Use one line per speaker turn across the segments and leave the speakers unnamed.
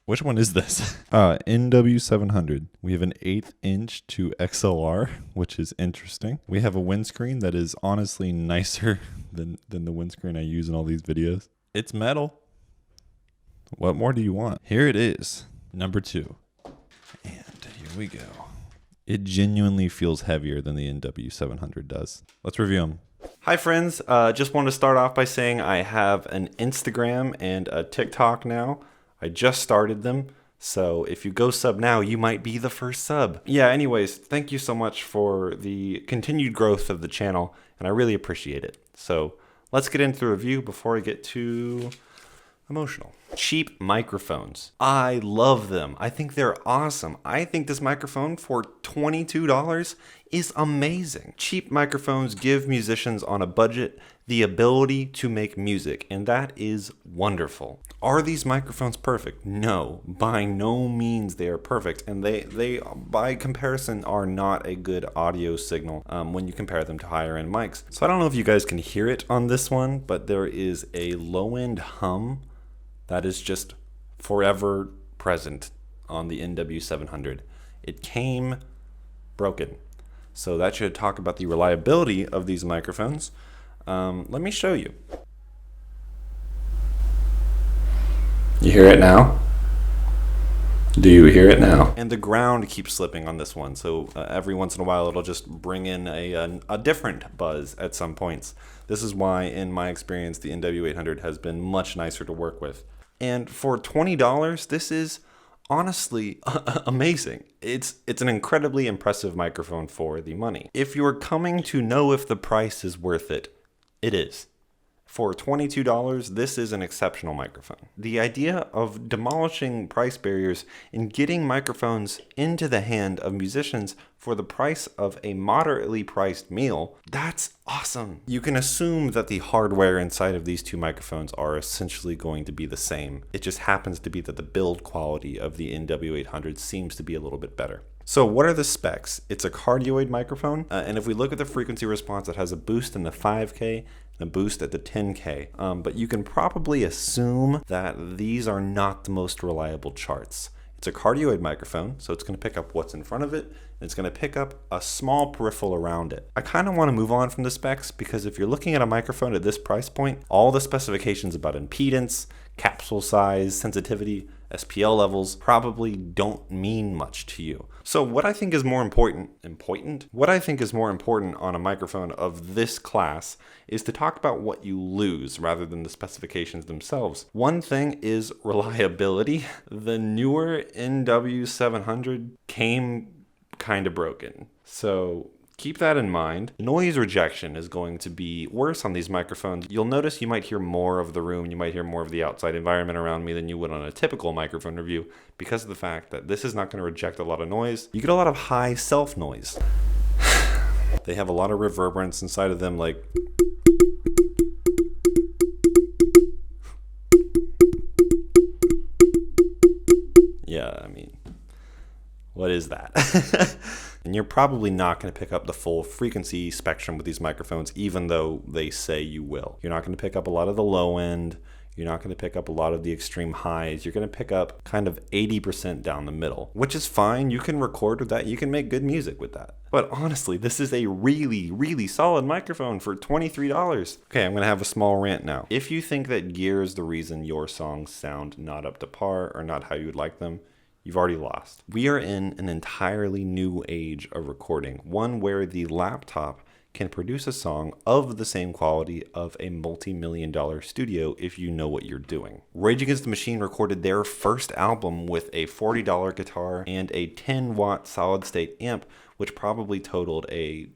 Which one is this? NW-700. We have an 1/8 inch to XLR, which is interesting. We have a windscreen that is honestly nicer than the windscreen I use in all these videos. It's metal. What more do you want? Here it is, number 2. And here we go. It genuinely feels heavier than the NW-700 does. Let's review them. Hi friends, just want to start off by saying I have an Instagram and a TikTok now. I just started them, so if you go sub now, you might be the first sub. Yeah, anyways, thank you so much for the continued growth of the channel, and I really appreciate it. So let's get into the review before I get too emotional. Cheap microphones. I love them. I think they're awesome. I think this microphone for $22 is amazing. Cheap microphones give musicians on a budget the ability to make music, and that is wonderful. Are these microphones perfect? No, by no means they are perfect, and they by comparison are not a good audio signal when you compare them to higher end mics. So I don't know if you guys can hear it on this one, but there is a low end hum that is just forever present on the NW-700. It came broken. So that should talk about the reliability of these microphones. Let me show you. You hear it now? Do you hear it now? And the ground keeps slipping on this one, so every once in a while it'll just bring in a different buzz at some points. This is why, in my experience, the NW-800 has been much nicer to work with. And for $20, this is honestly amazing. It's an incredibly impressive microphone for the money. If you're coming to know if the price is worth it, it is. For $22, this is an exceptional microphone. The idea of demolishing price barriers and getting microphones into the hand of musicians for the price of a moderately priced meal, that's awesome. You can assume that the hardware inside of these two microphones are essentially going to be the same. It just happens to be that the build quality of the NW-800 seems to be a little bit better. So what are the specs? It's a cardioid microphone, and if we look at the frequency response, it has a boost in the 5K, a boost at the 10K, but you can probably assume that these are not the most reliable charts. It's a cardioid microphone, so it's going to pick up what's in front of it, and it's going to pick up a small peripheral around it. I kind of want to move on from the specs, because if you're looking at a microphone at this price point, all the specifications about impedance, capsule size, sensitivity, SPL levels probably don't mean much to you. So what I think is more important on a microphone of this class is to talk about what you lose rather than the specifications themselves. One thing is reliability. The newer NW-700 came kind of broken. So keep that in mind. Noise rejection is going to be worse on these microphones. You'll notice you might hear more of the room, you might hear more of the outside environment around me than you would on a typical microphone review because of the fact that this is not going to reject a lot of noise. You get a lot of high self noise. They have a lot of reverberance inside of them, like yeah, I mean, what is that? And you're probably not going to pick up the full frequency spectrum with these microphones, even though they say you will. You're not going to pick up a lot of the low end. You're not going to pick up a lot of the extreme highs. You're going to pick up kind of 80% down the middle, which is fine. You can record with that. You can make good music with that. But honestly, this is a really, really solid microphone for $23. Okay, I'm going to have a small rant now. If you think that gear is the reason your songs sound not up to par or not how you would like them, you've already lost. We are in an entirely new age of recording, one where the laptop can produce a song of the same quality of a multi-million-dollar studio if you know what you're doing. Rage Against the Machine recorded their first album with a $40 guitar and a 10-watt solid-state amp, which probably totaled a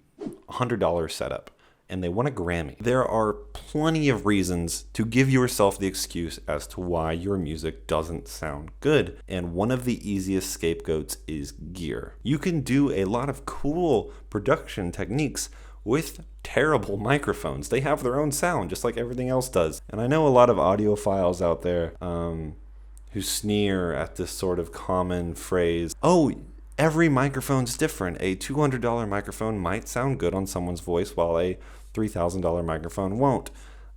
$100 setup. And they won a Grammy. There are plenty of reasons to give yourself the excuse as to why your music doesn't sound good. And one of the easiest scapegoats is gear. You can do a lot of cool production techniques with terrible microphones. They have their own sound, just like everything else does. And I know a lot of audiophiles out there who sneer at this sort of common phrase, oh, every microphone's different. A $200 microphone might sound good on someone's voice while a $3,000 microphone won't.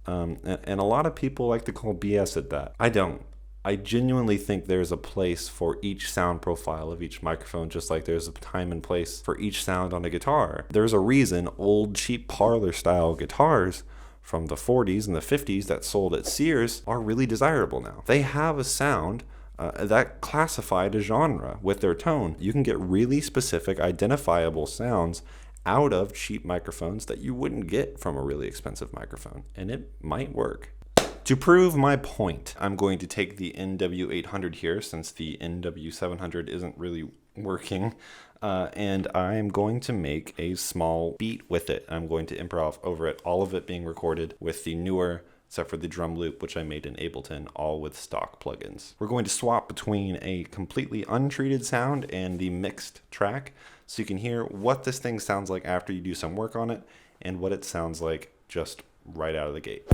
And a lot of people like to call BS at that. I don't. I genuinely think there's a place for each sound profile of each microphone, just like there's a time and place for each sound on a guitar. There's a reason old cheap parlor style guitars from the 40s and the 50s that sold at Sears are really desirable now. They have a sound that classified a genre with their tone. You can get really specific, identifiable sounds out of cheap microphones that you wouldn't get from a really expensive microphone, and it might work. To prove my point, I'm going to take the NW-800 here, since the NW-700 isn't really working, and I'm going to make a small beat with it. I'm going to improv over it, all of it being recorded with the Neewer, except for the drum loop, which I made in Ableton, all with stock plugins. We're going to swap between a completely untreated sound and the mixed track, so you can hear what this thing sounds like after you do some work on it, and what it sounds like just right out of the gate.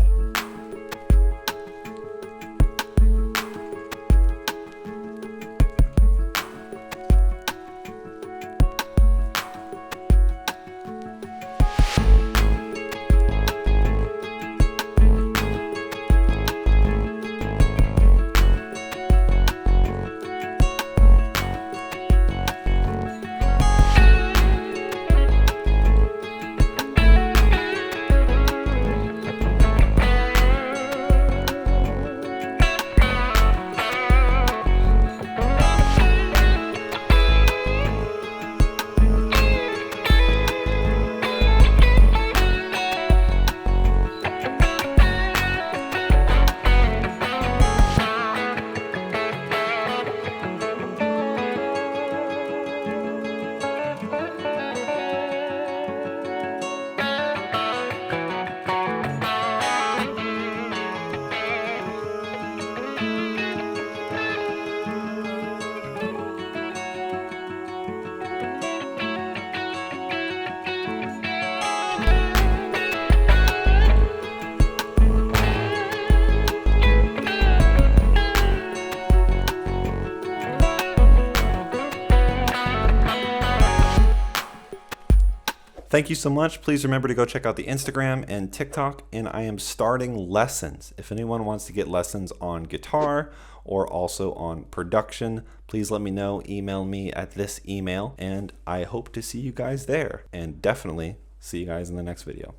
Thank you so much. Please remember to go check out the Instagram and TikTok, and I am starting lessons. If anyone wants to get lessons on guitar or also on production, please let me know. Email me at this email, and I hope to see you guys there, and definitely see you guys in the next video.